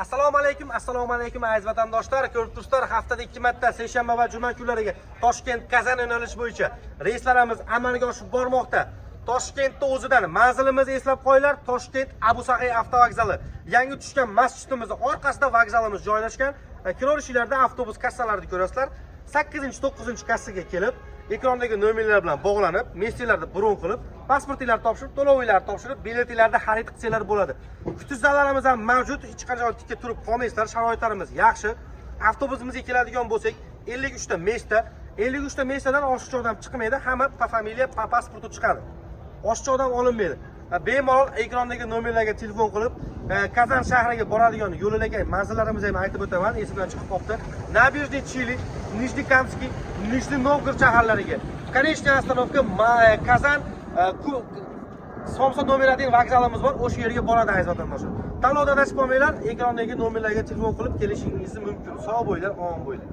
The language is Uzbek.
Assalomu alaykum aziz vatandoshlar. Ko'rib turibsizlar, haftada 2 marta seshanba va juma kunlariga Toshkent Kazan yo'nalishi bo'yicha reyslarimiz amalga oshib bormoqda. Toshkentda o'zidan manzilimizni eslab qo'yinglar. Toshkent Abu Sahiy avtovokzali. Yangi tushgan masjidimizning orqasida vokzalimiz joylashgan. Kirovishlarda avtobus kassalarni ko'rasizlar. 8-9 kassaga kelib, ekrondagi nomerlar bilan bog'lanib, messengerlarda bron qilib, pasportinglarni topshirib, to'lovinglarni topshirib, biletlarni xarid qilsanglar bo'ladi. Kutish zallarimiz ham mavjud, hech qanday tikka turib qolmaysizlar, sharoitlarimiz yaxshi. Avtobusimizga keladigan bo'lsak, 53 ta mesta, 53 ta mestadan oshiqcha odam chiqmaydi, hamma familiya, pasporti chiqadi. Oshiqcha odam olinmaydi. Bemalol ekrondagi nomerlarga telefon qilib, Kazan shahriga boradigan yo'llarga manzillarimizni ham aytib o'taman, esimdan chiqib qoldi. Nabережный Chili, Nijnikamskiy, Nijniy Novgorod shaharlariga. Konечная остановка Kazan Somsa nomeradigan vokzalimiz bor, o'sha yerga boradi aziz vatandoshlar. Tanlovda adashib qolmanglar, ekrondagi nomerlarga telefon qilib kelishingiz mumkin. Sog' bo'linglar, omon bo'linglar.